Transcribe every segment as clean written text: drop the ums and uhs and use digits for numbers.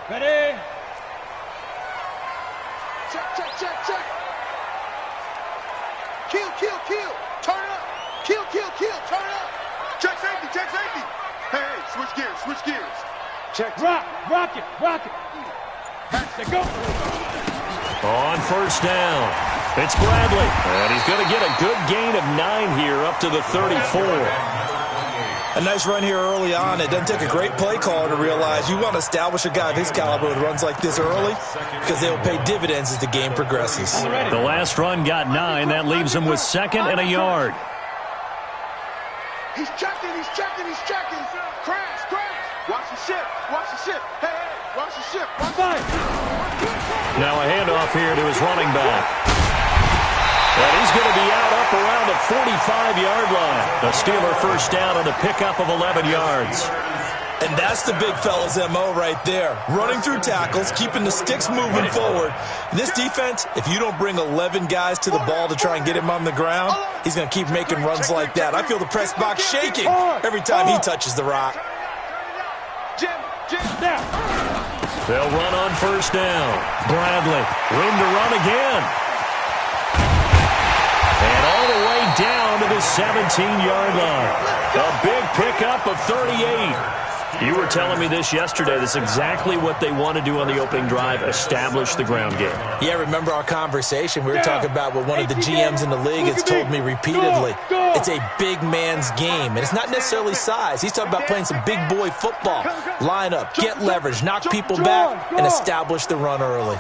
Ready? Check, check, check, check. Kill, kill, kill. Turn up. Kill, kill, kill. Turn up. Check safety, check safety. Hey, hey, switch gears. Check. Rock it. Let's go. On first down, it's Bradley. And he's going to get a good gain of 9 here up to the 34. A nice run here early on. It doesn't take a great play caller to realize you want to establish a guy of his caliber who runs like this early because they'll pay dividends as the game progresses. The last run got 9. That leaves him with 2nd and a yard. He's checking. Crash. Watch the ship. Hey, watch the ship. Now a handoff here to his running back. And he's going to be out up around the 45-yard line. The Steeler first down on a pickup of 11 yards. And that's the big fella's MO right there. Running through tackles, keeping the sticks moving forward. This defense, if you don't bring 11 guys to the ball to try and get him on the ground, he's going to keep making runs like that. I feel the press box shaking every time he touches the rock. They'll run on first down. Bradley, room to run again. And all the way down to the 17-yard line. A big pickup of 38. You were telling me this yesterday. That's exactly what they want to do on the opening drive, establish the ground game. Yeah, remember our conversation. We were talking about what one of the GMs in the league has told me repeatedly. It's a big man's game, and it's not necessarily size. He's talking about playing some big boy football. Line up, get leverage, knock people back, and establish the run early.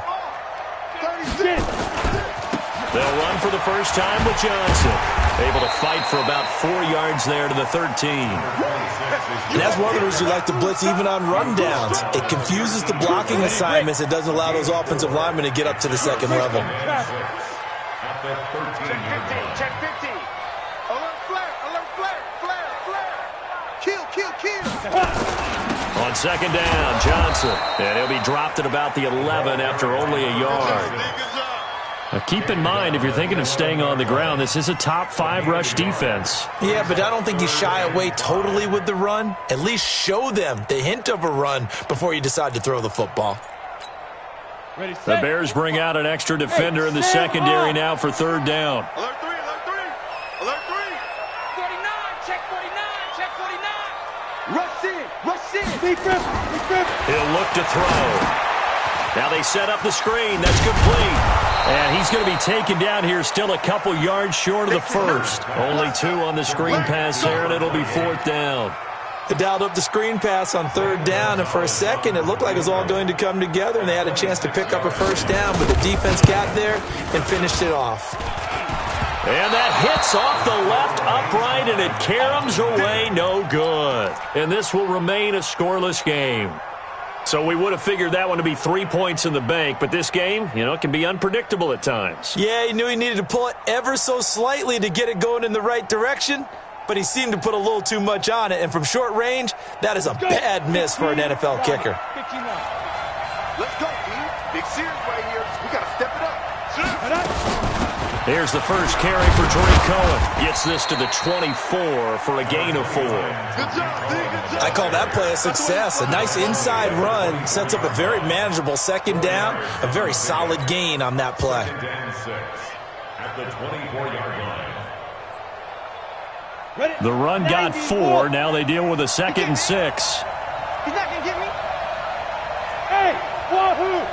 They'll run for the first time with Johnson. Able to fight for about 4 yards there to the 13. And that's one of the reasons we like to blitz even on rundowns. It confuses the blocking assignments. It doesn't allow those offensive linemen to get up to the second level. Check 50. Alert flare. Kill. On second down, Johnson. And he'll be dropped at about the 11 after only a yard. Now keep in mind, if you're thinking of staying on the ground, this is a top 5 rush defense. Yeah, but I don't think you shy away totally with the run. At least show them the hint of a run before you decide to throw the football. The Bears bring out an extra defender in the secondary now for third down. Alert 3. 49, check 49. Rush in. Big grip. He'll look to throw. Now they set up the screen. That's complete. And he's going to be taken down here, still a couple yards short of the first. Only 2 on the screen pass there, and it'll be 4th down. They dialed up the screen pass on third down, and for a second it looked like it was all going to come together, and they had a chance to pick up a first down, but the defense got there and finished it off. And that hits off the left upright, and it caroms away, no good. And this will remain a scoreless game. So we would have figured that one to be 3 points in the bank, but this game, it can be unpredictable at times. Yeah, he knew he needed to pull it ever so slightly to get it going in the right direction, but he seemed to put a little too much on it, and from short range, that is a bad miss for an NFL kicker. Let's go, team. Big series right here. We got to step it up. Here's the first carry for Drake Cohen. Gets this to the 24 for a gain of 4. Good job, D. Good job. I call that play a success. A nice inside run sets up a very manageable second down. A very solid gain on that play. At the 24-yard line. The run got 4. Now they deal with a 2nd and 6. He's not going to get me. Hey, wahoo!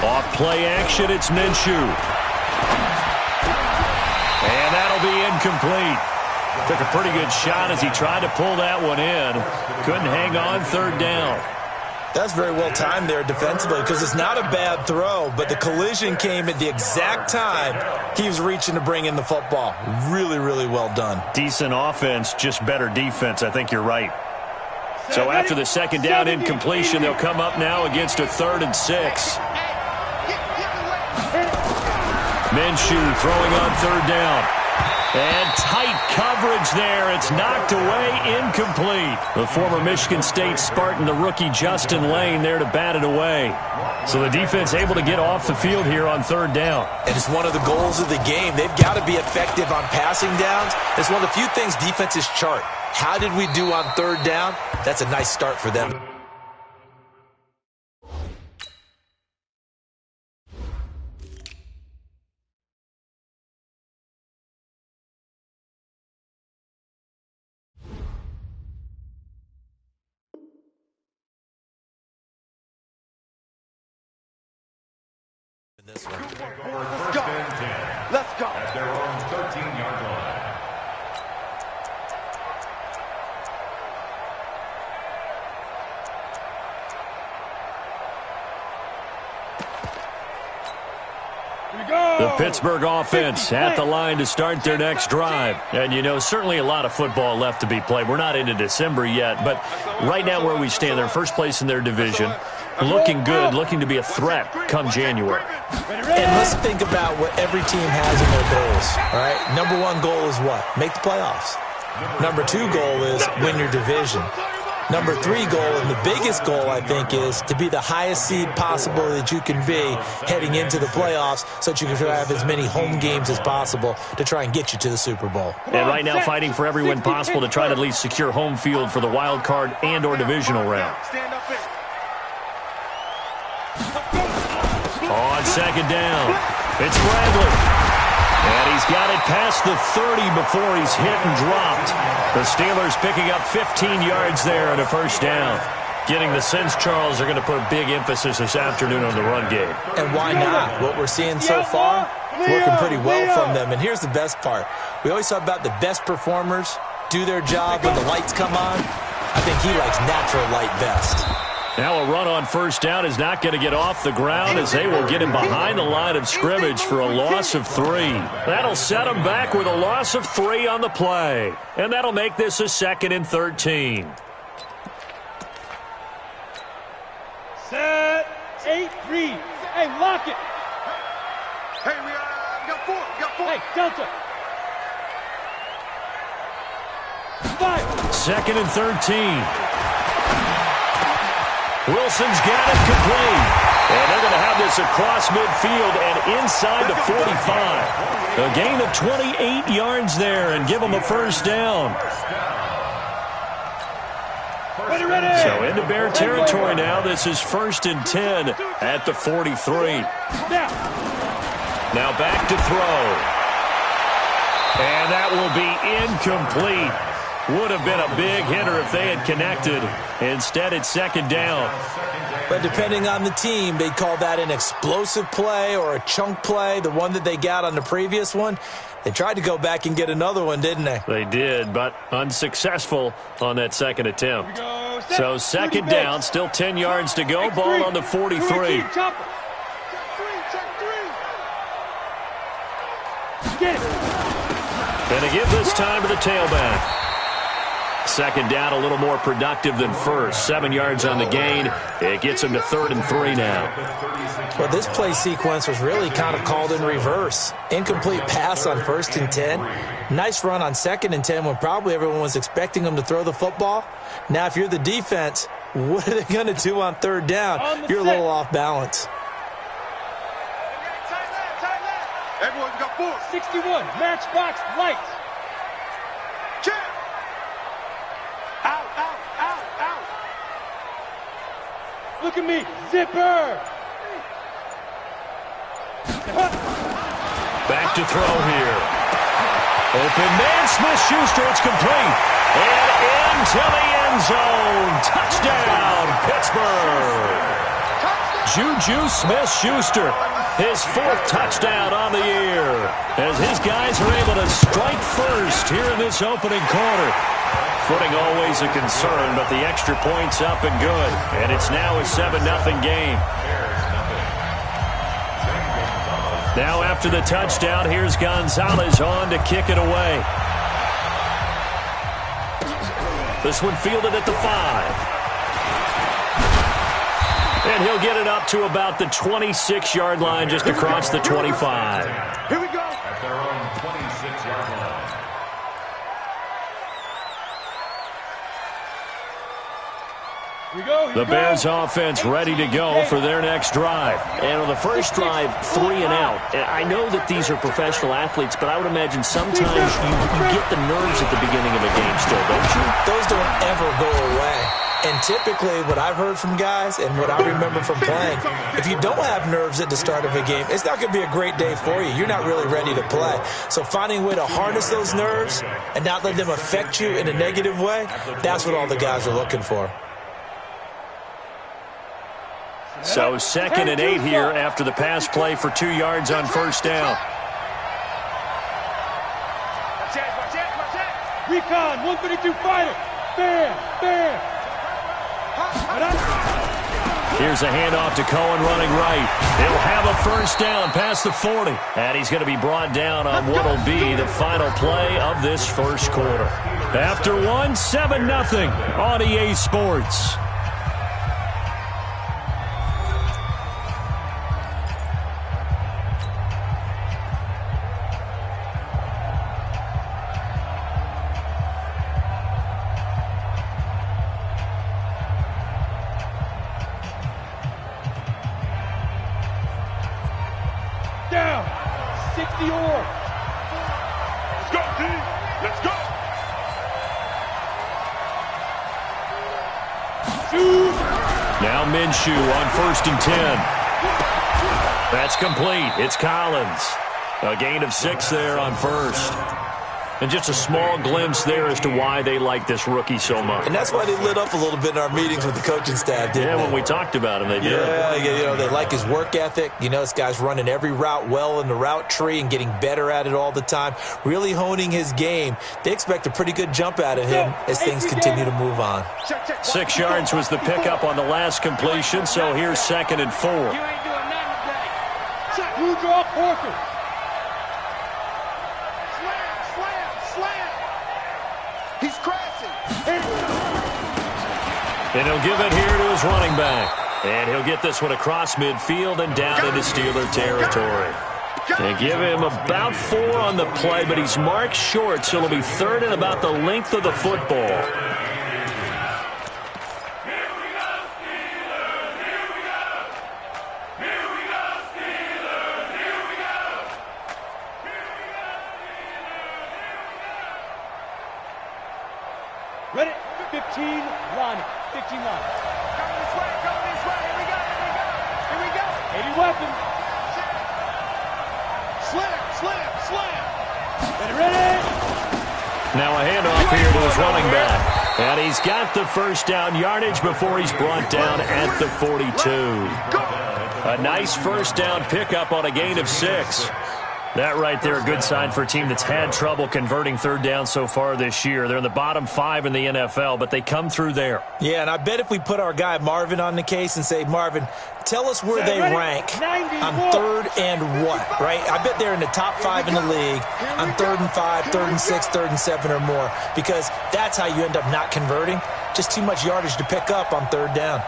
Off play action, it's Minshew. And that'll be incomplete. Took a pretty good shot as he tried to pull that one in. Couldn't hang on third down. That's very well timed there defensively because it's not a bad throw, but the collision came at the exact time he was reaching to bring in the football. Really, really well done. Decent offense, just better defense. I think you're right. So after the second down incompletion, they'll come up now against a 3rd and 6. Minshew throwing on third down. And tight coverage there. It's knocked away, incomplete. The former Michigan State Spartan, the rookie Justin Lane, there to bat it away. So the defense able to get off the field here on third down. And it's one of the goals of the game. They've got to be effective on passing downs. It's one of the few things defenses chart. How did we do on third down? That's a nice start for them. This one. Let's go. Let's go. At their own 13-yard line. The Pittsburgh offense at the line to start their next drive. And, you know, certainly a lot of football left to be played. We're not into December yet, but right now where we stand, they're first place in their division. Looking good, looking to be a threat come January. And let's think about what every team has in their goals, all right? Number one goal is what? Make the playoffs. Number two goal is win your division. Number three goal, and the biggest goal, I think, is to be the highest seed possible that you can be heading into the playoffs so that you can have as many home games as possible to try and get you to the Super Bowl. And right now fighting for every win possible to try to at least secure home field for the wild card and or divisional round. On second down, it's Bradley. And he's got it past the 30 before he's hit and dropped. The Steelers picking up 15 yards there and a first down. Getting the sense, Charles, are going to put a big emphasis this afternoon on the run game. And why not? What we're seeing so far, working pretty well from them. And here's the best part. We always talk about the best performers do their job when the lights come on. I think he likes natural light best. Now a run on first down is not going to get off the ground as they will get him behind the line of scrimmage for a loss of 3. That'll set him back with a loss of 3 on the play. And that'll make this a 2nd and 13. Set. 8-3. Hey, lock it. Hey, we got 4. We got 4. Hey, Delta. 5. 2nd and 13. Wilson's got it complete. And they're going to have this across midfield and inside the 45. A gain of 28 yards there and give them a first down. Ready, ready. So into Bear territory now. This is 1st and 10 at the 43. Now back to throw. And that will be incomplete. Would have been a big hitter if they had connected. Instead, it's 2nd down. But depending on the team, they'd call that an explosive play or a chunk play, the one that they got on the previous one. They tried to go back and get another one, didn't they? They did, but unsuccessful on that second attempt. So 2nd down, still 10 yards to go. Ball on the 43. Gonna give this time to the tailback. 2nd down, a little more productive than first. 7 yards on the gain. It gets him to 3rd and 3 now. Well, this play sequence was really kind of called in reverse. Incomplete pass on 1st and 10. Nice run on 2nd and 10 when probably everyone was expecting them to throw the football. Now, if you're the defense, what are they going to do on 3rd down? You're a little off balance. Everyone got 4. 61. Matchbox lights. Check. Out, out, out, out. Look at me. Zipper. Back to throw here. Open man, Smith-Schuster. It's complete. And into the end zone. Touchdown, Pittsburgh. Juju Smith-Schuster. His 4th touchdown on the year. As his guys are able to strike first here in this opening quarter. Footing always a concern, but the extra point's up and good. And it's now a 7-0 game. Now after the touchdown, here's Gonzalez on to kick it away. This one fielded at the 5. And he'll get it up to about the 26-yard line just across the 25. Here we go. At their own 26-yard line. The Bears offense ready to go for their next drive. And on the first drive, 3 and out. And I know that these are professional athletes, but I would imagine sometimes you get the nerves at the beginning of a game still, don't you? Those don't ever go away. And typically, what I've heard from guys and what I remember from playing, if you don't have nerves at the start of a game, it's not going to be a great day for you. You're not really ready to play. So finding a way to harness those nerves and not let them affect you in a negative way, that's what all the guys are looking for. So 2nd and 8 here after the pass play for 2 yards on first down. Recon, 132 fighter. Bam, bam. Here's a handoff to Cohen running right. He'll have a first down past the 40. And he's going to be brought down on what will be the final play of this first quarter. After one, 7-0 on EA Sports. Down. 60 or. Let's go, team. Let's go. Now Minshew on 1st and 10. That's complete. It's Collins. A gain of 6 there on first. And just a small glimpse there as to why they like this rookie so much. And that's why they lit up a little bit in our meetings with the coaching staff, didn't they? When we talked about him, they did. Yeah, they like his work ethic. You know, this guy's running every route well in the route tree and getting better at it all the time, really honing his game. They expect a pretty good jump out of him as things continue to move on. 6 yards was the pickup on the last completion, so here's 2nd and 4. You ain't doing nothing today. You draw Porter. He's crashing. And he'll give it here to his running back. And he'll get this one across midfield and down into Steeler territory. They give him about 4 on the play, but he's marked short, so it'll be 3rd and about the length of the football. Ready? 15 line. 15 line. Coming this way. Here we go. 80 weapons. Slam. Ready? Now a handoff here to his running back. And he's got the first down yardage before he's brought down at the 42. A nice first down pickup on a gain of 6. That right there, a good sign for a team that's had trouble converting 3rd down so far this year. They're in the bottom 5 in the NFL, but they come through there. Yeah, and I bet if we put our guy Marvin on the case and say, Marvin, tell us where they rank on 3rd and what, right? I bet they're in the top 5 in the league on 3rd and 5, 3rd and 6, 3rd and 7 or more, because that's how you end up not converting. Just too much yardage to pick up on 3rd down.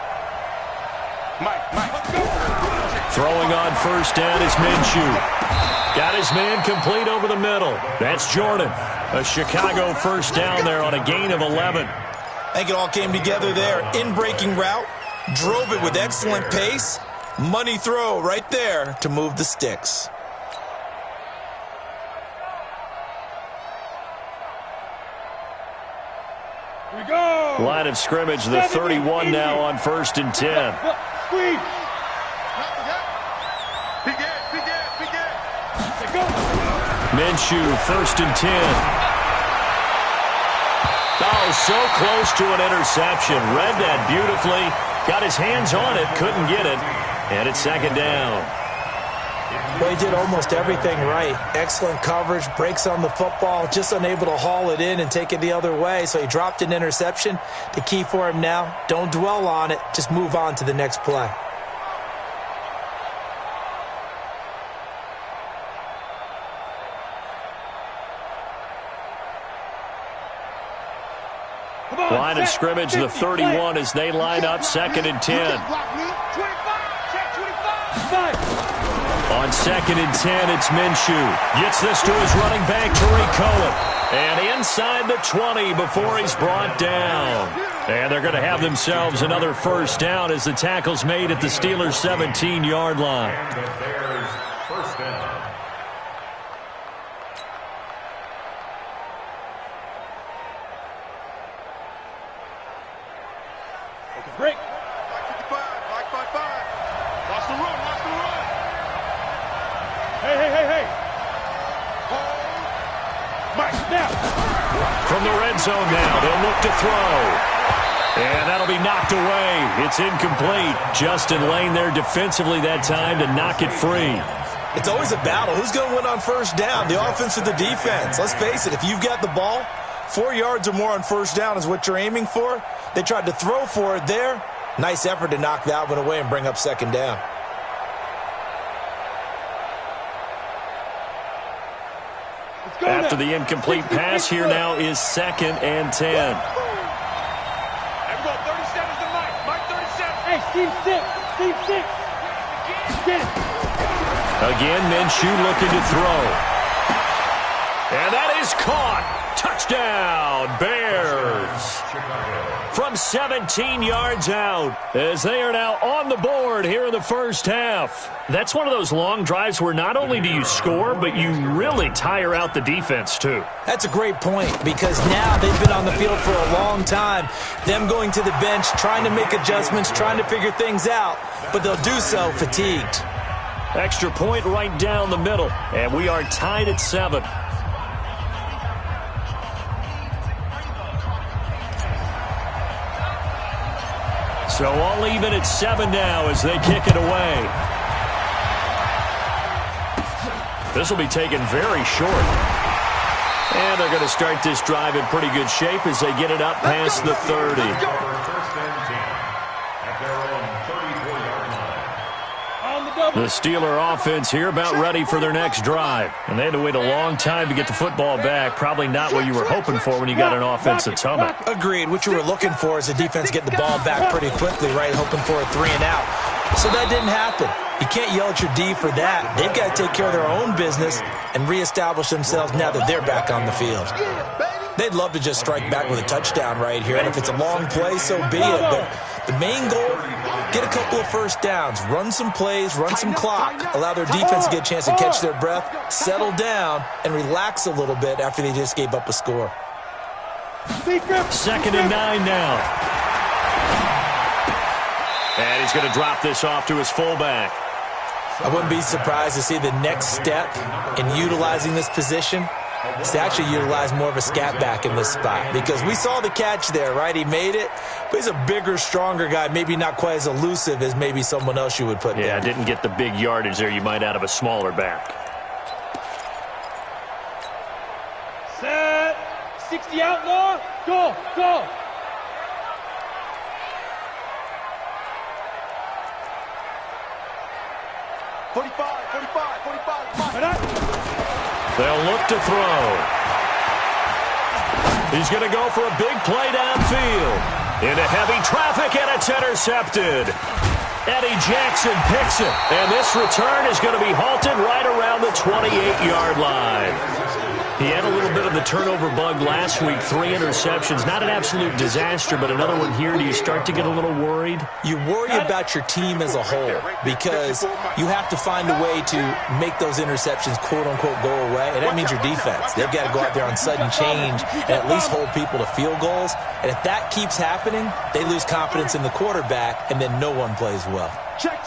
Mike. Throwing on first down is Minshew. Got his man complete over the middle. That's Jordan. A Chicago first down there on a gain of 11. I think it all came together there. In-breaking route. Drove it with excellent pace. Money throw right there to move the sticks. Here we go. Line of scrimmage, the 31 now on 1st and 10. Squeeze. Minshew, 1st and 10. Oh, so close to an interception. Read that beautifully. Got his hands on it, couldn't get it. And it's 2nd down. Well, he did almost everything right. Excellent coverage, breaks on the football, just unable to haul it in and take it the other way. So he dropped an interception. The key for him now, don't dwell on it. Just move on to the next play. Line of scrimmage, the 31 as they line up 2nd and 10. On 2nd and 10, it's Minshew. Gets this to his running back, Tariq Cohen. And inside the 20 before he's brought down. And they're going to have themselves another first down as the tackle's made at the Steelers' 17-yard line. And the Bears first down. Break. Like 55, like 55. Watch the run, watch the run. Hey. Mike, Snap. From the red zone now, they'll look to throw. And that'll be knocked away. It's incomplete. Justin Lane there defensively that time to knock it free. It's always a battle. Who's going to win on first down, the offense or the defense? Let's face it, if you've got the ball, 4 yards or more on first down is what you're aiming for. They tried to throw for it there. Nice effort to knock that one away and bring up second down. After the incomplete pass, here now is 2nd and 10. There we go, 37 to Mike. Mike 37. Hey, Steve 6. Get it. Again, Minshew looking to throw. And that is caught. Touchdown, Bears. From 17 yards out, as they are now on the board here in the first half. That's one of those long drives where not only do you score, but you really tire out the defense, too. That's a great point, because now they've been on the field for a long time. Them going to the bench, trying to make adjustments, trying to figure things out, but they'll do so fatigued. Extra point right down the middle, and we are tied at 7. So all even at 7 now as they kick it away. This will be taken very short. And they're going to start this drive in pretty good shape as they get it up past the 30. First and 10 at their own 34-yard line. The Steeler offense here about ready for their next drive. And they had to wait a long time to get the football back. Probably not what you were hoping for when you got an offense that's humming. Agreed. What you were looking for is the defense getting the ball back pretty quickly, right? Hoping for a 3 and out. So that didn't happen. You can't yell at your D for that. They've got to take care of their own business and reestablish themselves now that they're back on the field. They'd love to just strike back with a touchdown right here. And if it's a long play, so be it. But the main goal, get a couple of first downs, run some plays, run some clock, allow their defense to get a chance to catch their breath, settle down, and relax a little bit after they just gave up a score. 2nd and 9 now. And he's going to drop this off to his fullback. I wouldn't be surprised to see the next step in utilizing this position is to actually utilize more of a scat back in this spot, because we saw the catch there, right? He made it, but he's a bigger, stronger guy, maybe not quite as elusive as maybe someone else you would put there. Yeah, didn't get the big yardage there you might out of a smaller back. Set. 60 outlaw. Go. 45. They'll look to throw. He's going to go for a big play downfield. Into heavy traffic, and it's intercepted. Eddie Jackson picks it, and this return is going to be halted right around the 28-yard line. He had a little bit of the turnover bug last week, 3 interceptions. Not an absolute disaster, but another one here. Do you start to get a little worried? You worry about your team as a whole, because you have to find a way to make those interceptions, quote-unquote, go away, and that means your defense. They've got to go out there on sudden change and at least hold people to field goals, and if that keeps happening, they lose confidence in the quarterback, and then no one plays well. Check.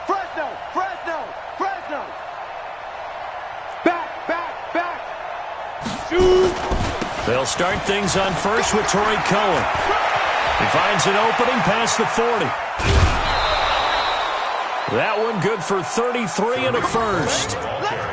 Fresno. Back. Shoot. They'll start things on first with Torrey Cohen. He finds an opening past the 40. That one good for 33 and a first.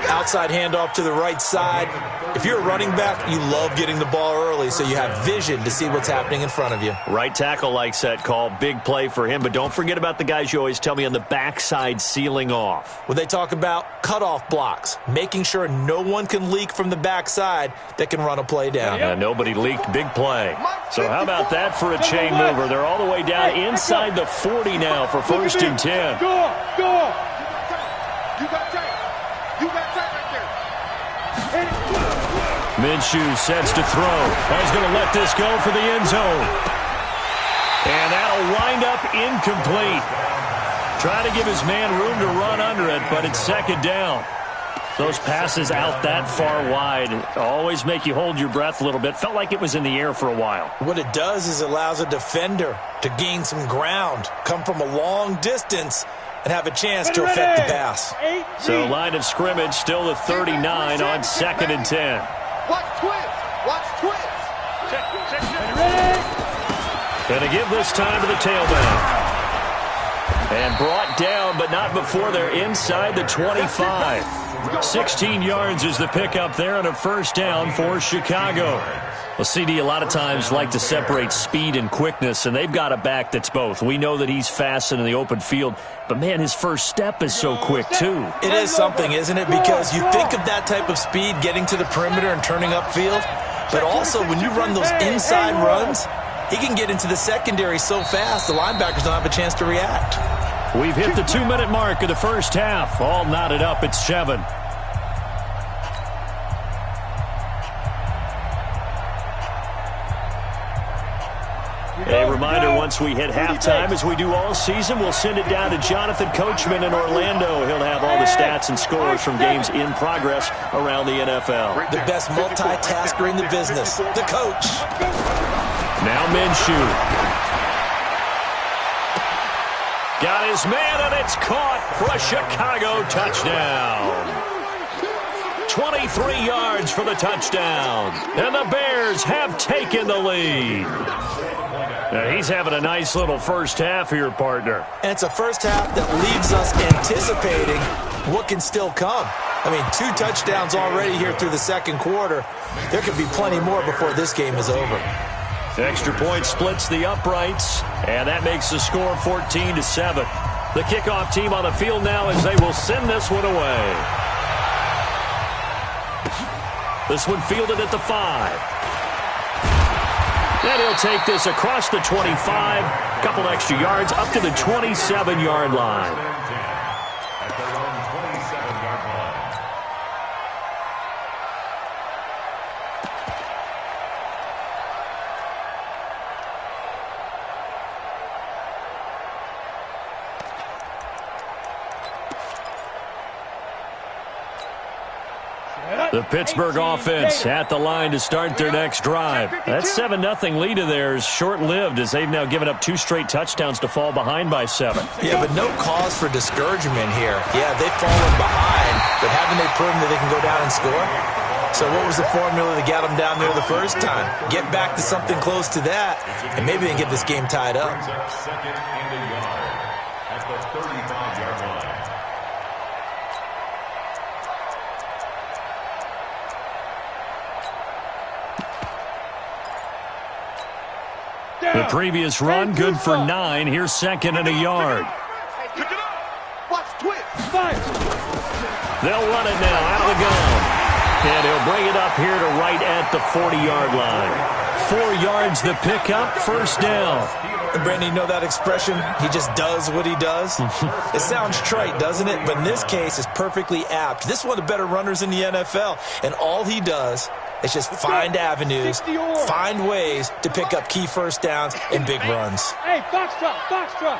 Outside handoff to the right side. If you're a running back, you love getting the ball early so you have vision to see what's happening in front of you. Right tackle likes that call. Big play for him, but don't forget about the guys you always tell me on the backside sealing off. When they talk about cutoff blocks, making sure no one can leak from the backside that can run a play down. Nobody leaked. Big play. So how about that for a chain mover? They're all the way down inside the 40 now for 1st and 10. Go. You got tape right there. Minshew sets to throw. He's going to let this go for the end zone. And that'll wind up incomplete. Try to give his man room to run under it, but it's second down. Those passes out that far wide always make you hold your breath a little bit. Felt like it was in the air for a while. What it does is it allows a defender to gain some ground, come from a long distance, and have a chance to affect the pass. So line of scrimmage still the 39 on 2nd and 10. Watch twist. Watch twist. Going to give this time to the tailback. And brought down, but not before they're inside the 25. 16 yards is the pickup there on a first down for Chicago. Well, CD, a lot of times like to separate speed and quickness, and they've got a back that's both. We know that he's fast in the open field, but, man, his first step is so quick, too. It is something, isn't it? Because you think of that type of speed getting to the perimeter and turning upfield, but also when you run those inside runs, he can get into the secondary so fast the linebackers don't have a chance to react. We've hit the 2-minute mark of the first half. All knotted up at 7. A reminder, once we hit halftime, as we do all season, we'll send it down to Jonathan Coachman in Orlando. He'll have all the stats and scores from games in progress around the NFL. The best multitasker in the business, the coach. Now Minshew. Got his man, and it's caught for a Chicago touchdown. 23 yards for the touchdown. And the Bears have taken the lead. Now, he's having a nice little first half here, partner. And it's a first half that leaves us anticipating what can still come. I mean, 2 touchdowns already here through the second quarter. There could be plenty more before this game is over. Extra point splits the uprights, and that makes the score 14-7. The kickoff team on the field now as they will send this one away. This one fielded at the 5. And he'll take this across the 25, a couple extra yards, up to the 27-yard line. At their own 27-yard line. The Pittsburgh offense at the line to start their next drive. That 7-0 lead of theirs short-lived as they've now given up 2 straight touchdowns to fall behind by 7. Yeah, but no cause for discouragement here. Yeah, they've fallen behind, but haven't they proven that they can go down and score? So what was the formula that got them down there the first time? Get back to something close to that, and maybe they can get this game tied up. Second and a yard at the 35-yard line. The previous run, good for 9. Here's second and a yard. Pick it up. Watch twist. They'll run it now out of the gun. And he'll bring it up here to right at the 40-yard line. 4 yards the pickup, first down. And Brandon, you know that expression? He just does what he does? It sounds trite, doesn't it? But in this case, it's perfectly apt. This is one of the better runners in the NFL. And all he does is just find avenues, find ways to pick up key first downs and big runs. Hey, box drop, box drop.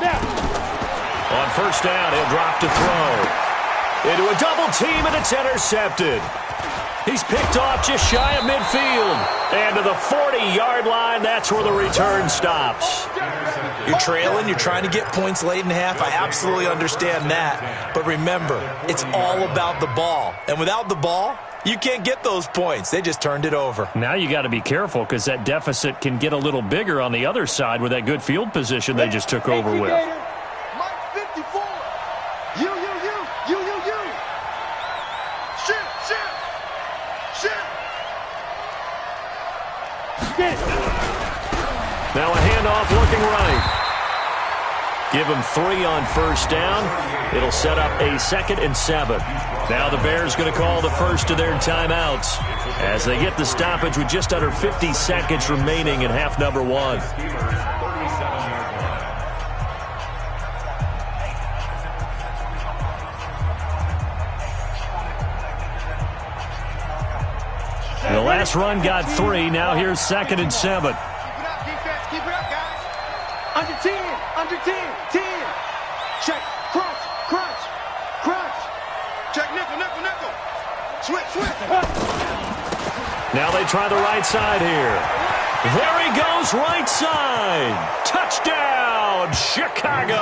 Now. On first down, he'll drop to throw. Into a double team, and it's intercepted. He's picked off just shy of midfield. And to the 40-yard line, that's where the return stops. You're trailing, you're trying to get points late in half. I absolutely understand that. But remember, it's all about the ball. And without the ball, you can't get those points. They just turned it over. Now you got to be careful because that deficit can get a little bigger on the other side with that good field position they just took over with. Mike 54. You. Shit. Now a handoff looking right. Give them 3 on first down. It'll set up a 2nd and 7. Now the Bears going to call the first of their timeouts as they get the stoppage with just under 50 seconds remaining in half number 1. last run got 3. Now here's 2nd and 7. Keep it up, defense. Keep it up, guys. Under 10. Under 10. 10. Check. Crunch. Crunch. Crunch. Check. Nickel, nickel, nickel. Switch, switch. Now they try the right side here. There he goes, right side. Touchdown, Chicago.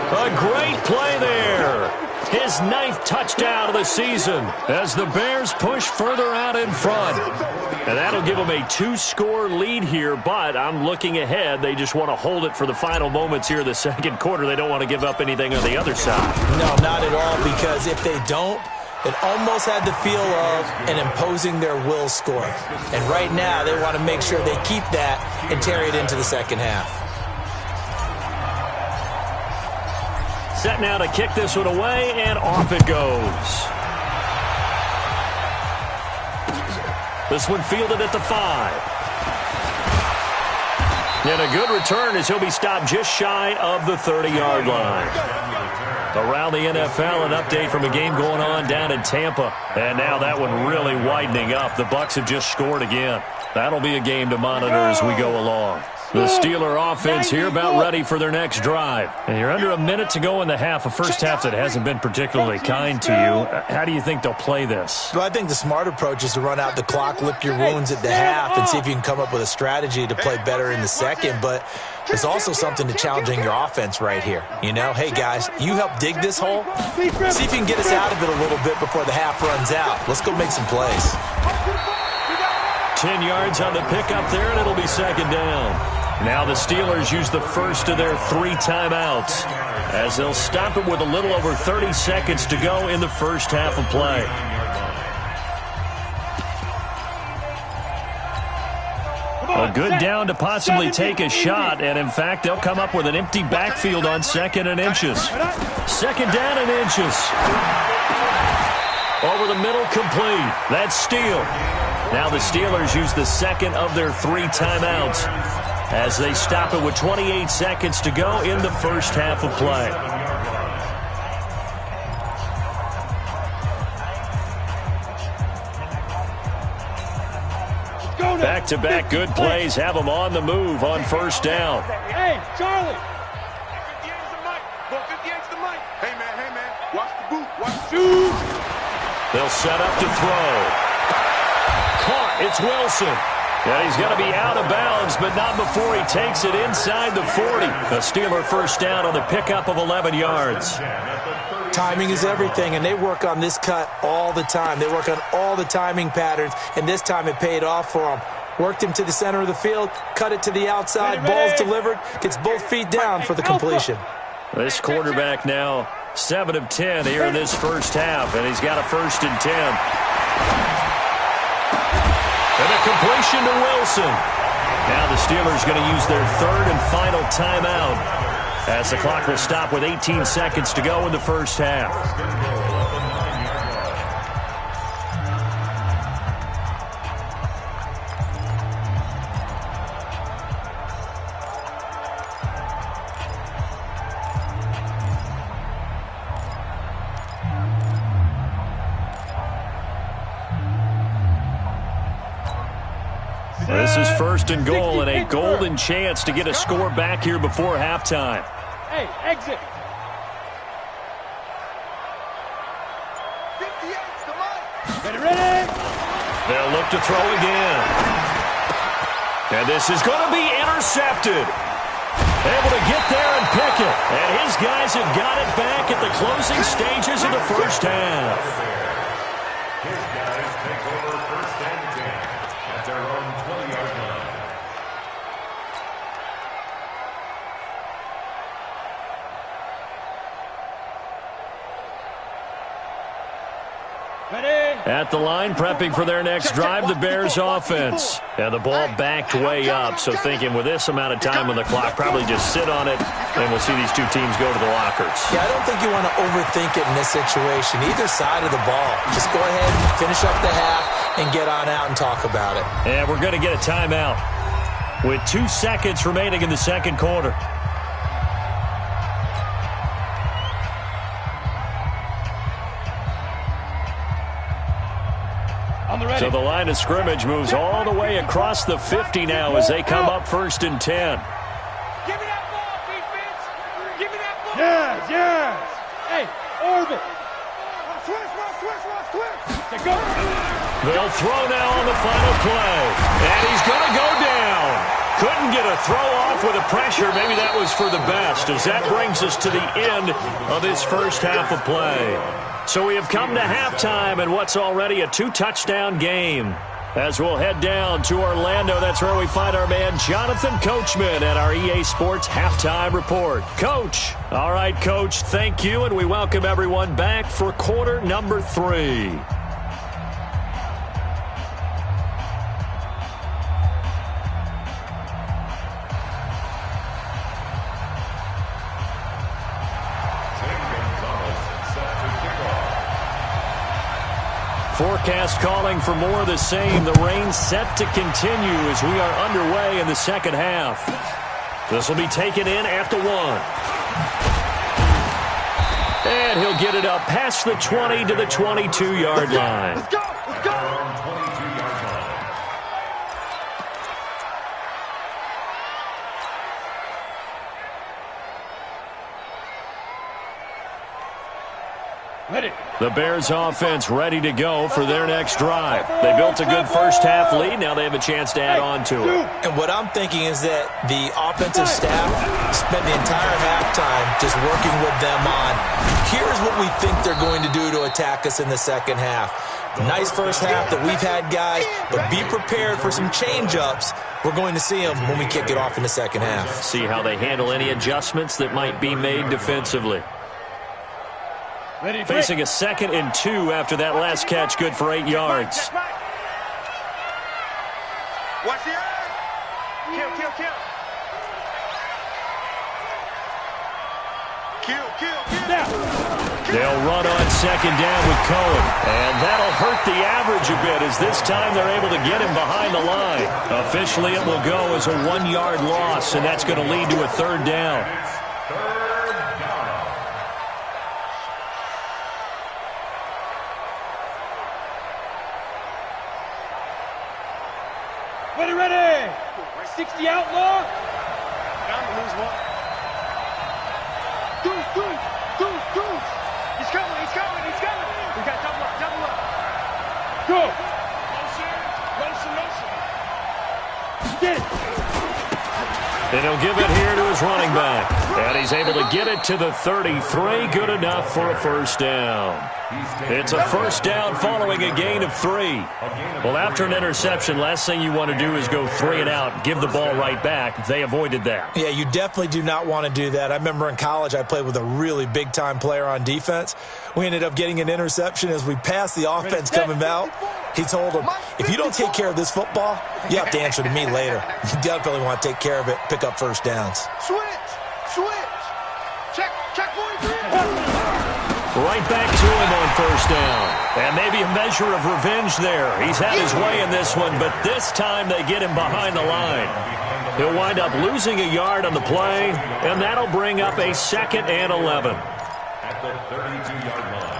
A great play there. His 9th touchdown of the season as the Bears push further out in front. And that'll give them a 2-score lead here, but I'm looking ahead. They just want to hold it for the final moments here in the second quarter. They don't want to give up anything on the other side. No, not at all, because if they don't, it almost had the feel of an imposing their will score. And right now, they want to make sure they keep that and carry it into the second half. Set now to kick this one away, and off it goes. This one fielded at the 5. And a good return as he'll be stopped just shy of the 30-yard line. Around the NFL, an update from a game going on down in Tampa. And now that one really widening up. The Bucs have just scored again. That'll be a game to monitor as we go along. The Steeler offense here about ready for their next drive. And you're under a minute to go in the half, a first half that hasn't been particularly kind to you. How do you think they'll play this? Well, I think the smart approach is to run out the clock, lick your wounds at the half, and see if you can come up with a strategy to play better in the second. But there's also something to challenging your offense right here. You know, hey, guys, you help dig this hole. See if you can get us out of it a little bit before the half runs out. Let's go make some plays. 10 yards on the pickup there, and it'll be 2nd down. Now the Steelers use the first of their 3 timeouts as they'll stop it with a little over 30 seconds to go in the first half of play. A good down to possibly take a shot, and in fact, they'll come up with an empty backfield on 2nd and inches. 2nd down and inches. Over the middle, complete. That's Steele. Now the Steelers use the 2nd of their 3 timeouts as they stop it with 28 seconds to go in the first half of play. Back-to-back good plays have them on the move on first down. Hey, Charlie. 58's the mic. 58's the mic. Hey, man. Watch the boot. Watch the shoot. They'll set up to throw. Caught. It's Wilson. And he's going to be out of bounds, but not before he takes it inside the 40. A Steeler first down on the pickup of 11 yards. Timing is everything, and they work on this cut all the time. They work on all the timing patterns, and this time it paid off for them. Worked him to the center of the field, cut it to the outside, ball's delivered, gets both feet down for the completion. This quarterback now 7 of 10 here in this first half, and he's got a 1st and 10. And a completion to Wilson. Now the Steelers going to use their 3rd and final timeout as the clock will stop with 18 seconds to go in the first half. This is 1st and goal and a golden chance to get a score back here before halftime. Hey, exit. 58's the mic. Ready? They'll look to throw again. And this is going to be intercepted. Able to get there and pick it. And his guys have got it back at the closing stages of the first half. His guys take over 1st and 10 at their own 20-yard line. Ready? At the line, prepping for their next drive, the Bears offense. And the ball backed way up, so thinking with this amount of time on the clock, probably just sit on it, and we'll see these two teams go to the lockers. Yeah, I don't think you want to overthink it in this situation. Either side of the ball. Just go ahead and finish up the half and get on out and talk about it. And we're going to get a timeout with 2 seconds remaining in the second quarter. On the ready. So the line of scrimmage moves all the way across the 50 now as they come up 1st and 10. Give me that ball, defense. Give me that ball. Yes, yes. Hey, orbit. Switch. Go. They'll throw now on the final play. And he's going to go down. Couldn't get a throw off with the pressure. Maybe that was for the best, as that brings us to the end of this first half of play. So we have come to halftime in what's already a 2-touchdown game. As we'll head down to Orlando, that's where we find our man Jonathan Coachman at our EA Sports Halftime Report. Coach. All right, Coach, thank you, and we welcome everyone back for quarter number 3. Forecast calling for more of the same. The rain set to continue as we are underway in the second half. This will be taken in at the 1. And he'll get it up past the 20 to the 22-yard line. Let's go. The Bears offense ready to go for their next drive. They built a good first half lead. Now they have a chance to add on to it. And what I'm thinking is that the offensive staff spent the entire halftime just working with them on, here's what we think they're going to do to attack us in the second half. Nice first half that we've had, guys, but be prepared for some change-ups. We're going to see them when we kick it off in the second half. See how they handle any adjustments that might be made defensively. Facing a 2nd and 2 after that last catch, good for 8 yards. Watch the eye. Kill. They'll run on 2nd down with Cohen. And that'll hurt the average a bit as this time they're able to get him behind the line. Officially, it will go as a 1-yard loss, and that's going to lead to a 3rd down. Ready. 60 outlaw. Down to lose 1. Deuce. He's coming. We got double up. Go. Motion. Get it. And he'll give it here to his running back. And he's able to get it to the 33. Good enough for a 1st down. It's a 1st down following a gain of 3. Well, after an interception, last thing you want to do is go 3 and out, give the ball right back. They avoided that. Yeah, you definitely do not want to do that. I remember in college I played with a really big-time player on defense. We ended up getting an interception as we passed the offense coming out. He told him, if you don't take care of this football, you have to answer to me later. You definitely want to take care of it, pick up 1st downs. Switch. Check 43. Right back to him on 1st down. And maybe a measure of revenge there. He's had his way in this one, but this time they get him behind the line. He'll wind up losing a yard on the play, and that'll bring up a 2nd and 11. At the 32-yard line.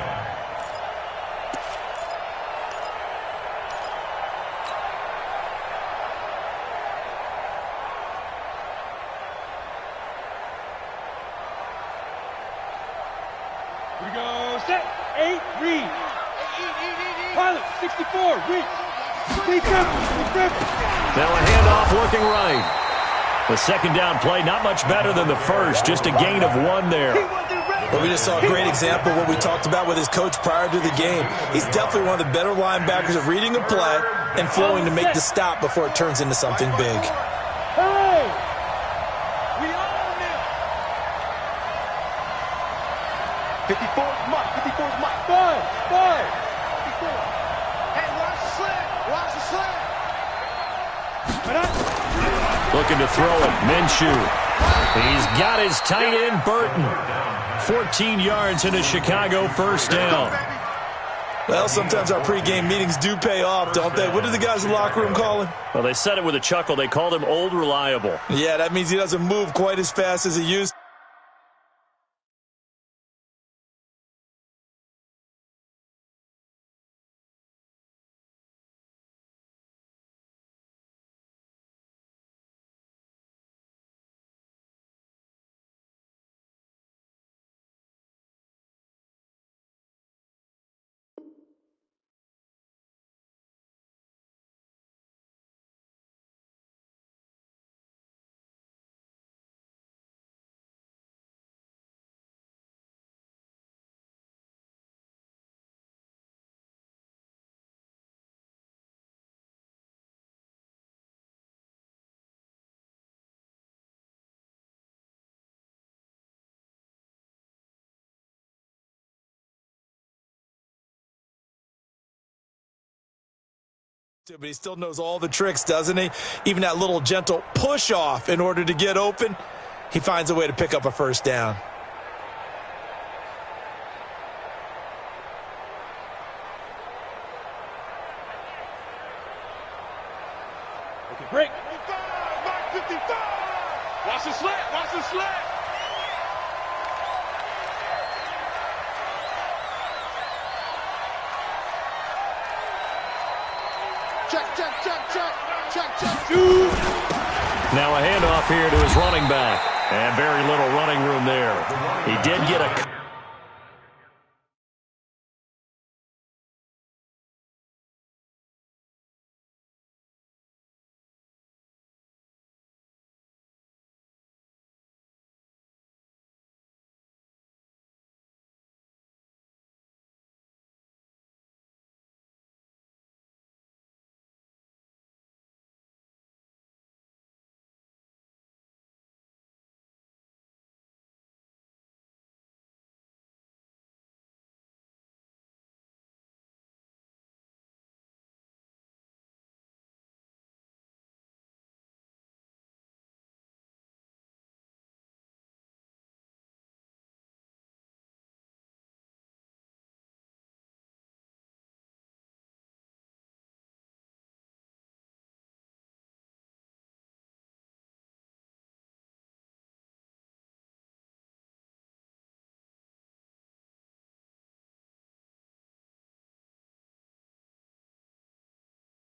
We go set. 8, read. Pilot, 64, reach. Now a handoff looking right. The 2nd down play, not much better than the first, just a gain of 1 there. But we just saw a great example of what we talked about with his coach prior to the game. He's definitely one of the better linebackers at reading a play and flowing to make the stop before it turns into something big. Hey! We own them! 54's Mike. 5. 54. Hey, watch the slant. Looking to throw it, Minshew. He's got his tight end, Burton. 14 yards in a Chicago 1st down. Well, sometimes our pregame meetings do pay off, don't they? What do the guys in the locker room call him? Well, they said it with a chuckle. They called him Old Reliable. Yeah, that means he doesn't move quite as fast as he used to. But he still knows all the tricks, doesn't he? Even that little gentle push off in order to get open. He finds a way to pick up a first down. Okay, break. 55. Watch the slant. Watch the slant. Check. Now a handoff here to his running back. And very little running room there. He did get a...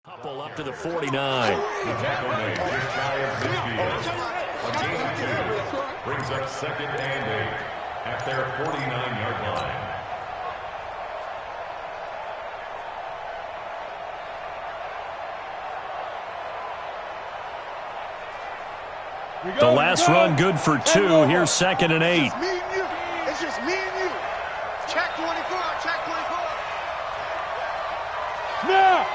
Couple up to the 49. The tackle made just shy of midfield. A gain of 2 brings up 2nd and 8 at their 49-yard line. The last run good for 2. Here's 2nd and 8. It's just me and you. Check 24. Check 24. Now.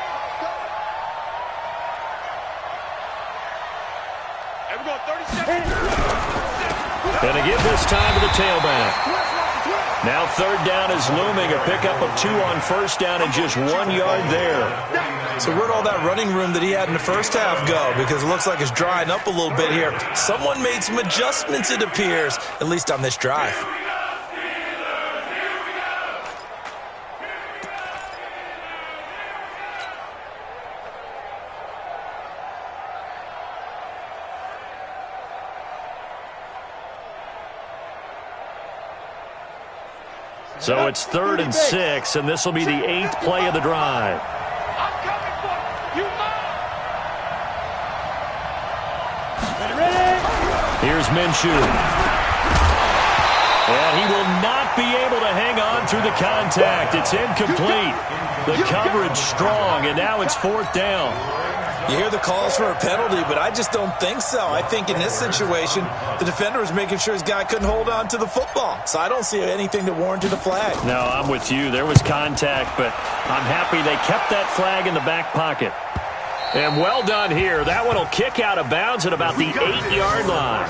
And we're going 30 seconds. And to give this time to the tailback. Now 3rd down is looming. A pickup of 2 on 1st down and just 1 yard there. So where'd all that running room that he had in the first half go? Because it looks like it's drying up a little bit here. Someone made some adjustments, it appears, at least on this drive. So it's 3rd and 6, and this will be the 8th play of the drive. I'm coming for you. Ready? Here's Minshew. And he will not be able to hang on through the contact. It's incomplete. The coverage strong, and now it's 4th down. You hear the calls for a penalty, but I just don't think so. I think in this situation, the defender was making sure his guy couldn't hold on to the football. So I don't see anything that warranted a flag. No, I'm with you. There was contact, but I'm happy they kept that flag in the back pocket. And well done here. That one will kick out of bounds at about the 8-yard line.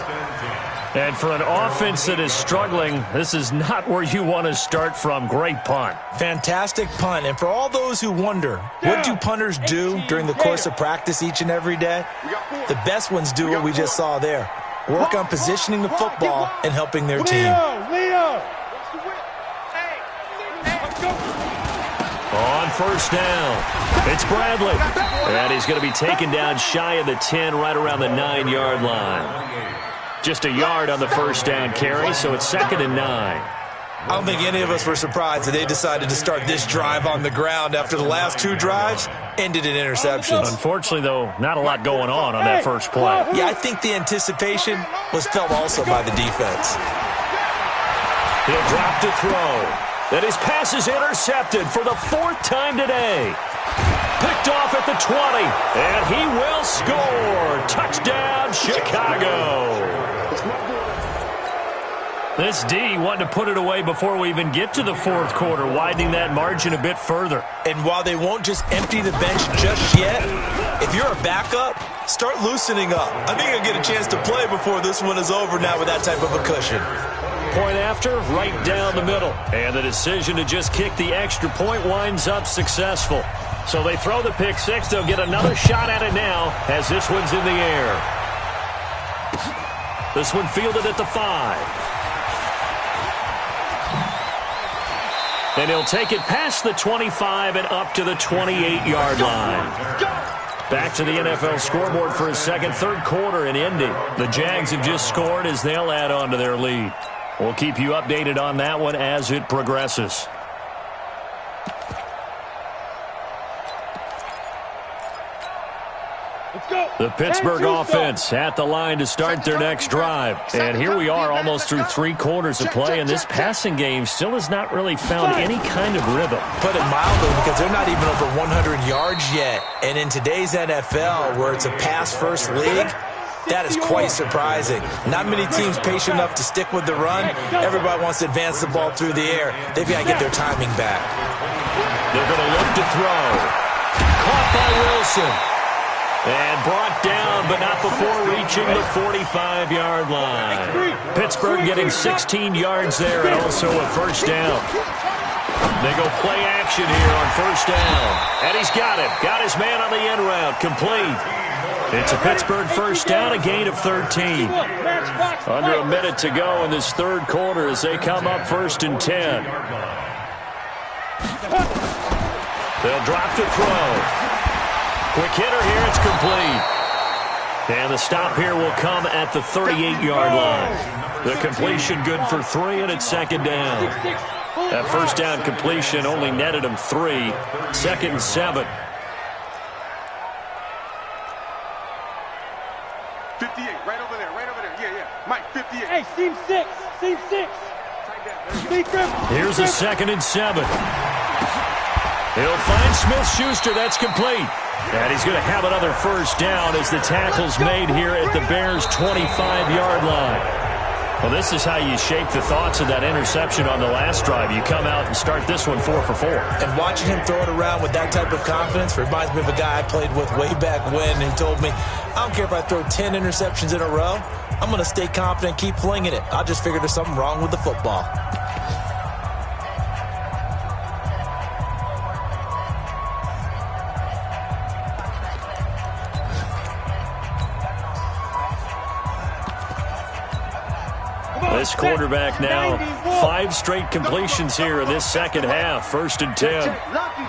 And for an offense that is struggling, this is not where you want to start from. Great punt. Fantastic punt. And for all those who wonder, what do punters do during the course of practice each and every day? The best ones do what we just saw there. Work on positioning the football and helping their team. Leo. On 1st down, it's Bradley. And he's going to be taken down shy of the 10, right around the 9-yard line. Just a yard on the 1st down carry, so it's 2nd and 9. I don't think any of us were surprised that they decided to start this drive on the ground after the last 2 drives ended in interceptions. Unfortunately, though, not a lot going on that first play. Yeah, I think the anticipation was felt also by the defense. He'll drop to throw. And his pass is intercepted for the 4th time today. Picked off at the 20, and he will score. Touchdown, Chicago. This D wanting to put it away before we even get to the 4th quarter, widening that margin a bit further. And while they won't just empty the bench just yet, if you're a backup, start loosening up. I think you'll get a chance to play before this one is over now with that type of a cushion. point after, right down the middle. And the decision to just kick the extra point winds up successful. So they throw the pick six. They'll get another shot at it now as this one's in the air. This one fielded at the 5. And he'll take it past the 25 and up to the 28-yard line. Back to the NFL scoreboard for a second, third quarter in Indy. The Jags have just scored as they'll add on to their lead. We'll keep you updated on that one as it progresses. The Pittsburgh offense at the line to start their next drive. And here we are almost through 3 quarters of play, and this passing game still has not really found any kind of rhythm. Put it mildly, because they're not even over 100 yards yet. And in today's NFL, where it's a pass-first league, that is quite surprising. Not many teams patient enough to stick with the run. Everybody wants to advance the ball through the air. They've got to get their timing back. They're going to look to throw. Caught by Wilson. And brought down, but not before reaching the 45-yard line. Pittsburgh getting 16 yards there and also a first down. They go play action here on first down. And he's got it. Got his man on the end route. Complete. It's a Pittsburgh first down, a gain of 13. Under a minute to go in this third quarter as they come up first and 10. They'll drop to throw. Quick hitter here, it's complete. And the stop here will come at the 38-yard line. The completion good for 3, and it's second down. That first down completion only netted him 3. Second and 7. 58, right over there. Yeah. Mike, 58. Hey, seam 6. Here's a second and 7. He'll find Smith-Schuster. That's complete. And he's going to have another first down as the tackle's made here at the Bears' 25-yard line. Well, this is how you shape the thoughts of that interception on the last drive. You come out and start this one 4 for 4. And watching him throw it around with that type of confidence reminds me of a guy I played with way back when. He told me, I don't care if I throw 10 interceptions in a row. I'm going to stay confident and keep flinging it. I just figured there's something wrong with the football. This quarterback now, 5 straight completions here in this second half. First and 10. Lucky.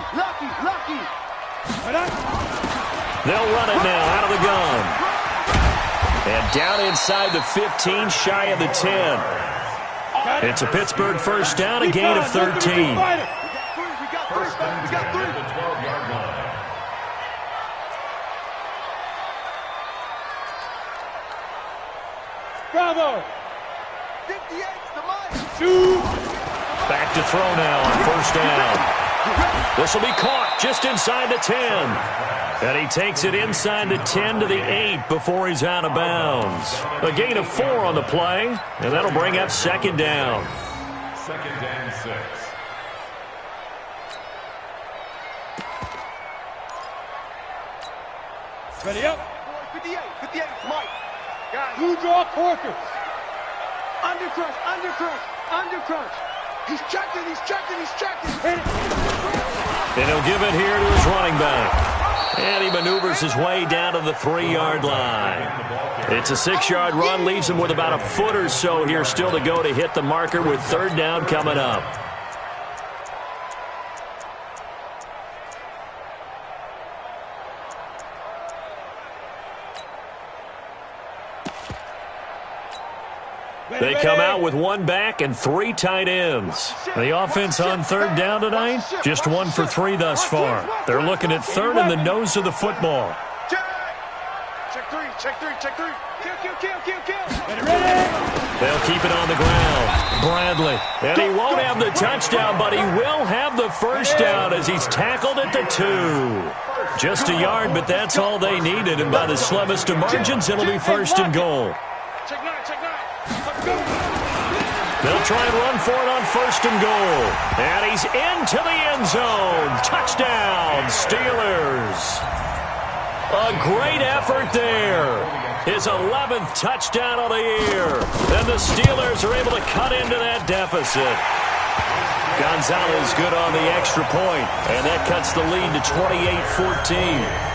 They'll run it now out of the gun. And down inside the 15, shy of the 10. It's a Pittsburgh first down, a gain of 13. We got 3. The 12-yard line. Bravo. 58's the Mike. 2. Back to throw now on first down. This will be caught just inside the 10. And he takes it inside the 10 to the 8 before he's out of bounds. A gain of 4 on the play, and that'll bring up second down. Second and 6. Ready up. 58's Mike. Guys. 2 draw quarters. Under crunch. He's checking. Hit it. And he'll give it here to his running back. And he maneuvers his way down to the 3-yard line. It's a 6-yard run, leaves him with about a foot or so here still to go to hit the marker with third down coming up. They come out with 1 back and 3 tight ends. The offense on third down tonight, just 1 for 3 thus far. They're looking at third in the nose of the football. Check 3. Kill. They'll keep it on the ground. Bradley. And he won't have the touchdown, but he will have the first down as he's tackled at the 2. Just a yard, but that's all they needed. And by the slimmest of margins, it'll be first and goal. Check 9. They'll try and run for it on first and goal. And he's into the end zone. Touchdown, Steelers. A great effort there. his 11th touchdown of the year. And the Steelers are able to cut into that deficit. Gonzalez good on the extra point, and that cuts the lead to 28-14.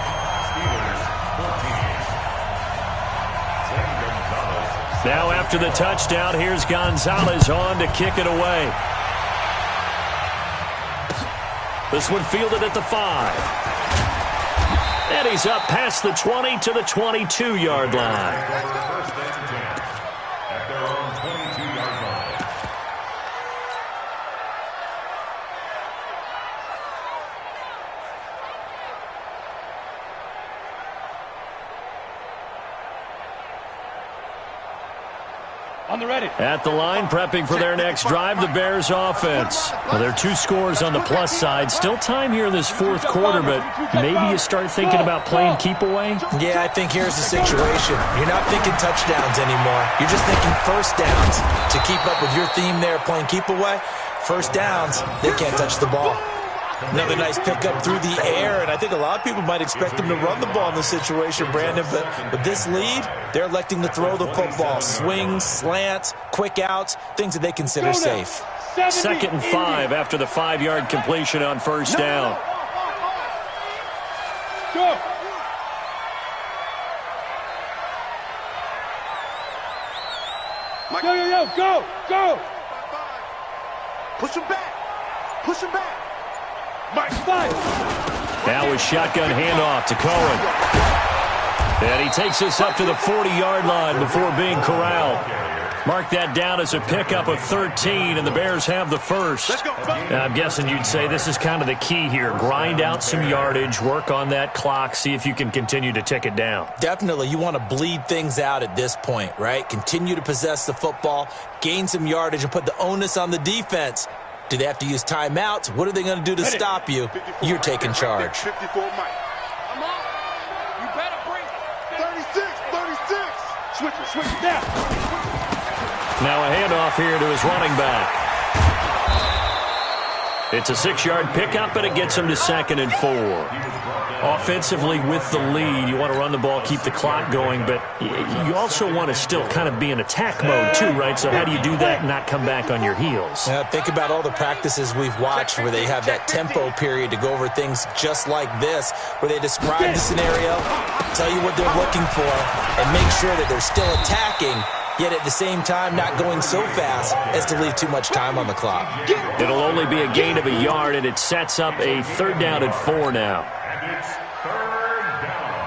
Now after the touchdown, here's Gonzalez on to kick it away. This one fielded at the 5. And he's up past the 20 to the 22-yard line. First and 10 at their own 22-yard line. On the ready. At the line, prepping for their next drive, the Bears offense. Well, there are 2 scores on the plus side. Still time here in this fourth quarter, but maybe you start thinking about playing keep away? Yeah, I think here's the situation. You're not thinking touchdowns anymore. You're just thinking first downs. To keep up with your theme there, playing keep away, first downs, they can't touch the ball. Another nice pickup through the air, and I think a lot of people might expect them to run the ball in this situation, Brandon, but with this lead, they're electing to throw the football. Swings, slants, quick outs, things that they consider safe. 2nd and 5 after the 5-yard completion on first down. Go. Go. Push him back. Push him back. Mike, 5. Now a shotgun handoff to Cohen. And he takes us up to the 40-yard line before being corralled. Mark that down as a pickup of 13, and the Bears have the first. I'm guessing you'd say this is kind of the key here. Grind out some yardage, work on that clock, see if you can continue to tick it down. Definitely. You want to bleed things out at this point, right? Continue to possess the football, gain some yardage, and put the onus on the defense. Do they have to use timeouts? What are they going to do to stop you? You're taking charge. 54 Mike. Come on. You better bring it. 36. Switch it down. Now a handoff here to his running back. It's a 6-yard pickup, but it gets him to 2nd and 4. Offensively with the lead, you want to run the ball, keep the clock going, but you also want to still kind of be in attack mode too, right? So how do you do that and not come back on your heels? Think about all the practices we've watched where they have that tempo period to go over things just like this, where they describe the scenario, tell you what they're looking for, and make sure that they're still attacking, yet at the same time not going so fast as to leave too much time on the clock. It'll only be a gain of a yard, and it sets up a 3rd down and 4 now. And it's 3rd down.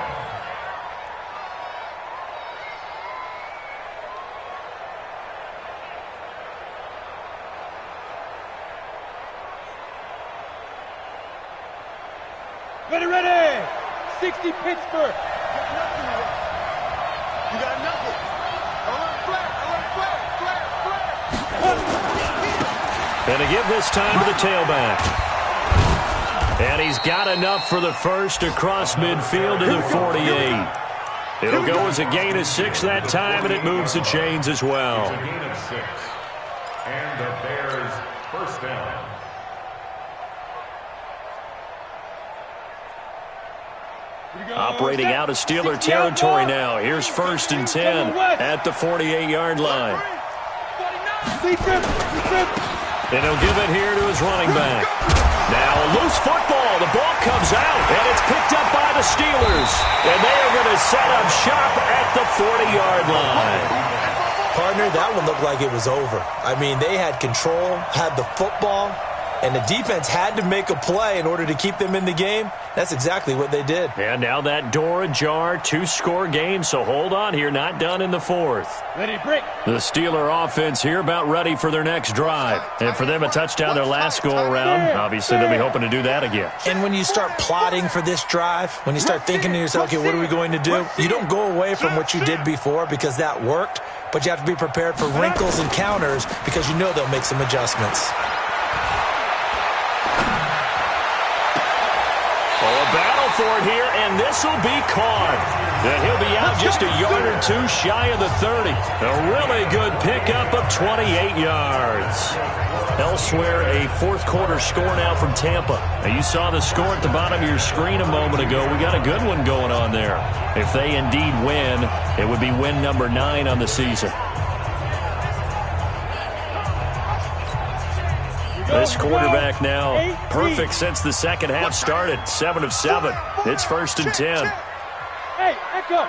Ready. 60 Pittsburgh. You got nothing. Flare. And to give this time to the tailback. And he's got enough for the first across midfield to the 48. It'll go as a gain of 6 that time, and it moves the chains as well. It's a gain of 6. And the Bears first down. Operating out of Steeler territory now. Here's 1st and 10 at the 48-yard line. And he'll give it here to his running back. Now a loose football. The ball comes out, and it's picked up by the Steelers. And they are going to set up shop at the 40-yard line. Partner, that one looked like it was over. I mean, they had control, had the football, and the defense had to make a play in order to keep them in the game. That's exactly what they did. And now that door ajar, 2-score game, so hold on here, not done in the 4th. Ready, break. The Steeler offense here about ready for their next drive. And for them, a touchdown their last go-around. Obviously, they'll be hoping to do that again. And when you start plotting for this drive, when you start thinking to yourself, okay, what are we going to do? You don't go away from what you did before because that worked, but you have to be prepared for wrinkles and counters because you know they'll make some adjustments. Oh, a battle for it here, and this will be caught. And he'll be out just a yard or two shy of the 30. A really good pickup of 28 yards. Elsewhere, a fourth-quarter score now from Tampa. Now, you saw the score at the bottom of your screen a moment ago. We got a good one going on there. If they indeed win, it would be win number 9 on the season. This quarterback now perfect since the second half started. 7 of 7. It's 1st and 10. Hey, Echo.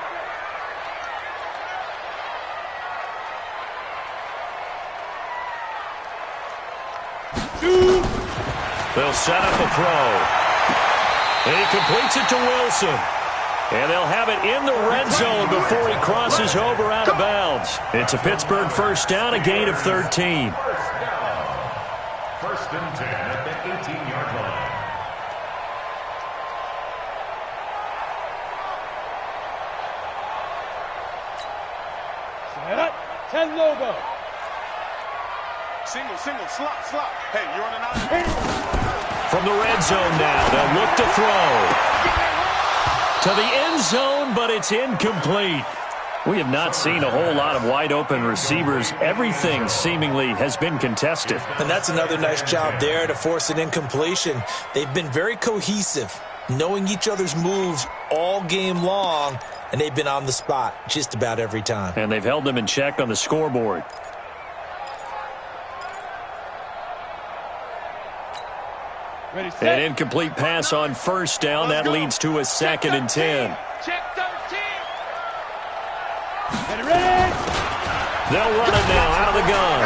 They'll set up a throw. And he completes it to Wilson. And they'll have it in the red zone before he crosses over out of bounds. It's a Pittsburgh first down, a gain of 13. First and 10 at the 18-yard line. Set up. 10 logo. Single, slot. Hey, you're on an out. From the red zone now, they'll look to throw. To the end zone, but it's incomplete. We have not seen a whole lot of wide-open receivers. Everything seemingly has been contested. And that's another nice job there to force an incompletion. They've been very cohesive, knowing each other's moves all game long, and they've been on the spot just about every time. And they've held them in check on the scoreboard. Ready, set. An incomplete pass on first down. That leads to a 2nd and 10. Check 13. Get it ready. They'll run it now out of the gun.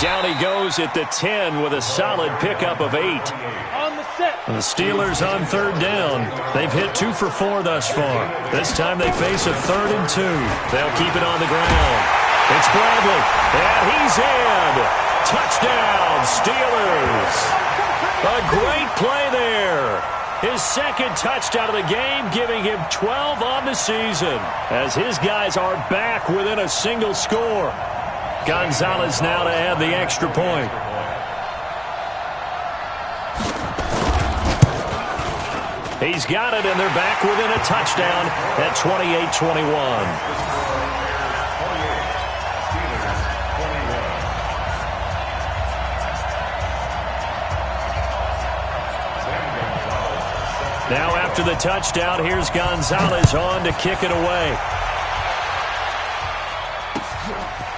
Down he goes at the 10 with a solid pickup of 8. On the set. The Steelers on 3rd down. They've hit 2 for 4 thus far. This time they face a 3rd and 2. They'll keep it on the ground. It's Bradley, and he's in. Touchdown, Steelers. A great play there. His 2nd touchdown of the game, giving him 12 on the season, as his guys are back within a single score. Gonzalez now to add the extra point. He's got it, and they're back within a touchdown at 28-21. Now after the touchdown, here's Gonzalez on to kick it away.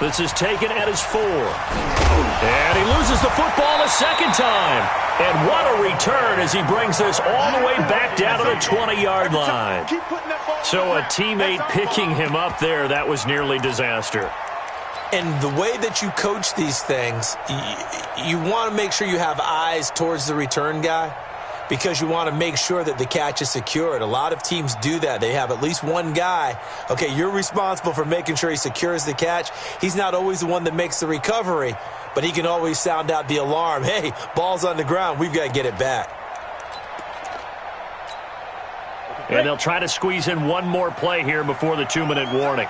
This is taken at his 4. And he loses the football a 2nd time. And what a return as he brings this all the way back down to the 20-yard line. So a teammate picking him up there, that was nearly disaster. And the way that you coach these things, you want to make sure you have eyes towards the return guy, because you want to make sure that the catch is secured. A lot of teams do that. They have at least one guy. Okay, you're responsible for making sure he secures the catch. He's not always the one that makes the recovery, but he can always sound out the alarm. Hey, ball's on the ground. We've got to get it back. And they'll try to squeeze in one more play here before the 2-minute warning.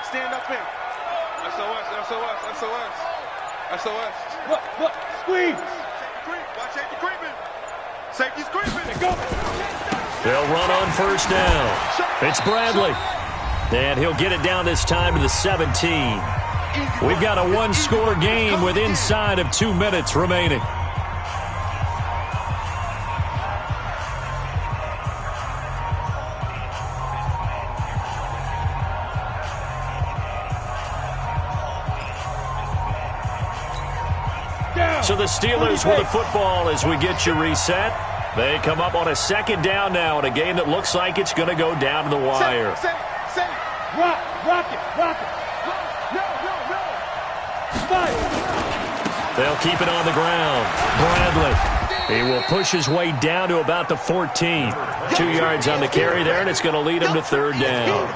Stand up in. SOS. Look, squeeze. Watch safety creeping. Safety's creeping. Go. They'll run on first down. It's Bradley. And he'll get it down this time to the 17. We've got a one-score game with inside of 2 minutes remaining. So the Steelers with the football as we get you reset. They come up on a 2nd down now in a game that looks like it's going to go down to the wire. Rock it. No. Fire. They'll keep it on the ground. Bradley. He will push his way down to about the 14. 2 yards on the carry there, and it's going to lead him to 3rd down.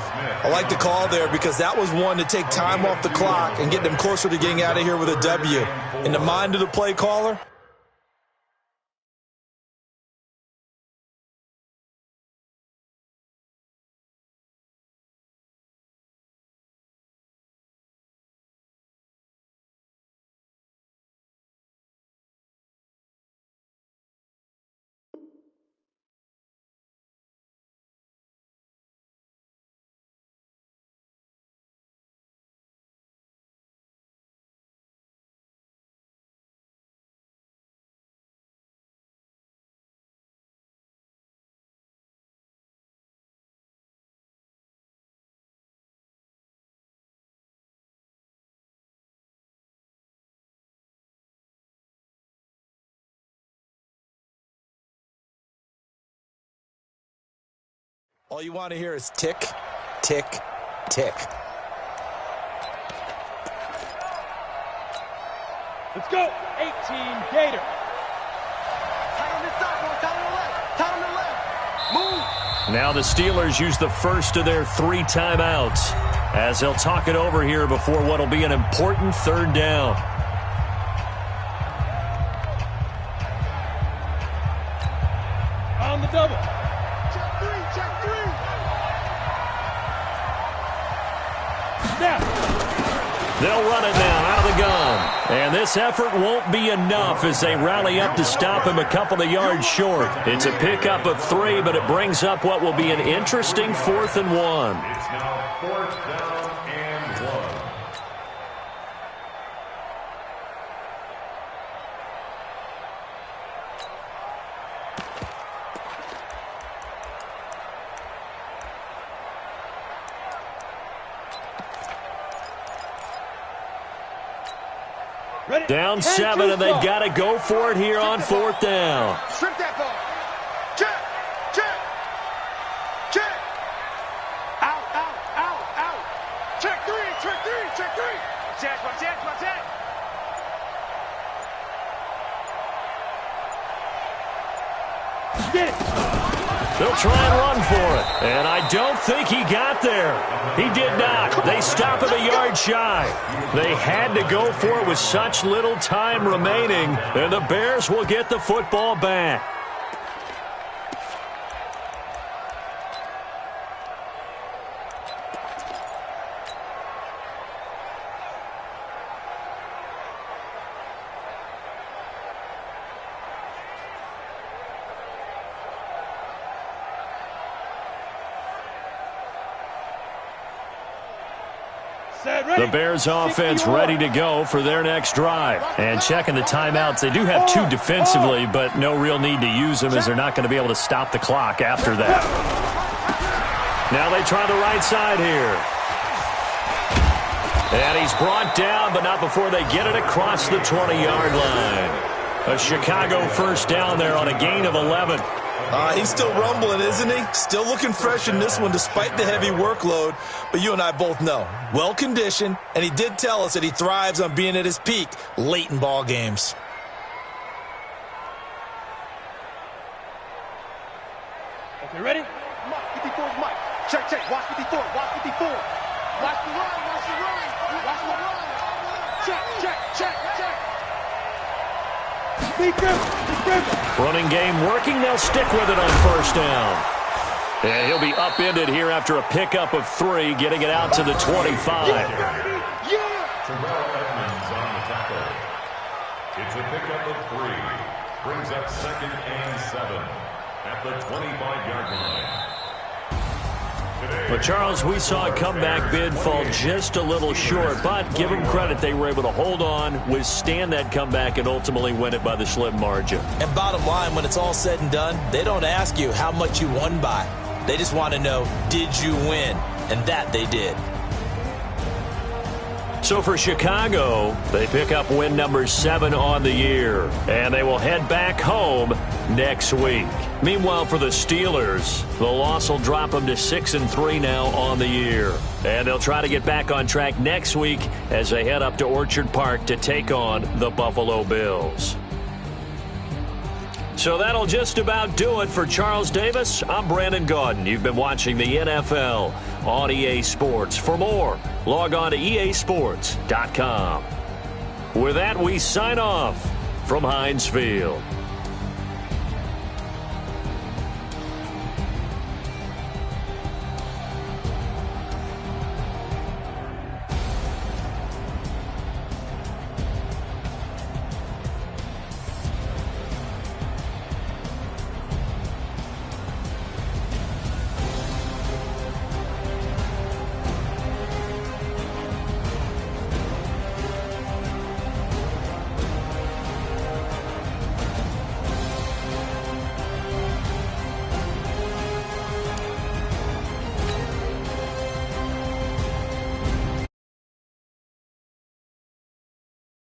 I like the call there because that was one to take time off the clock and get them closer to getting out of here with a W. In the mind of the play caller, All you want to hear is tick, tick, tick. Let's go. 18 Gator. Tight on this side, boys. Tight on the left. Tight on the left. Move. Now the Steelers use the first of their 3 timeouts as they'll talk it over here before what will be an important 3rd down. On the double. Check 3. Check 3. Snap. They'll run it now out of the gun. And this effort won't be enough as they rally up to stop him a couple of yards short. It's a pickup of 3, but it brings up what will be an interesting 4th and 1. It's now 4th down and 1. Ready. Down 7, and they've got to go for it here on 4th down. Strip that ball. Check. Check. Check. Out, out, out, out. Check 3. Check 3. Check 3. Watch that, watch that, watch that. Get it. They'll try and run for it. And I don't think he got there. He did not. They stop him a yard shy. They had to go for it with such little time remaining. And the Bears will get the football back. The Bears offense ready to go for their next drive. And checking the timeouts, they do have 2 defensively, but no real need to use them as they're not going to be able to stop the clock after that. Now they try the right side here. And he's brought down, but not before they get it across the 20-yard line. A Chicago 1st down there on a gain of 11. He's still rumbling, isn't he? Still looking fresh in this one despite the heavy workload. But you and I both know, well-conditioned, and he did tell us that he thrives on being at his peak late in ball games. Okay, ready? Mike, 54's Mike. Check, check. Watch 54. Watch 54. Watch the run. Watch the run. Watch the run. Check, check, check, check. Running game working. They'll stick with it on 1st down. And he'll be upended here after a pickup of 3, getting it out to the 25. Terrell Edmonds on the tackle. It's a pickup of 3. Brings up 2nd and 7 at the 25-yard line. But, Charles, we saw a comeback bid fall just a little short, but give them credit. They were able to hold on, withstand that comeback, and ultimately win it by the slim margin. And bottom line, when it's all said and done, they don't ask you how much you won by. They just want to know, did you win? And that they did. So for Chicago, they pick up win number 7 on the year, and they will head back home next week. Meanwhile, for the Steelers, the loss will drop them to 6-3 now on the year. And they'll try to get back on track next week as they head up to Orchard Park to take on the Buffalo Bills. So that'll just about do it for Charles Davis. I'm Brandon Gaudin. You've been watching the NFL on EA Sports. For more, log on to easports.com. With that, we sign off from Heinz Field.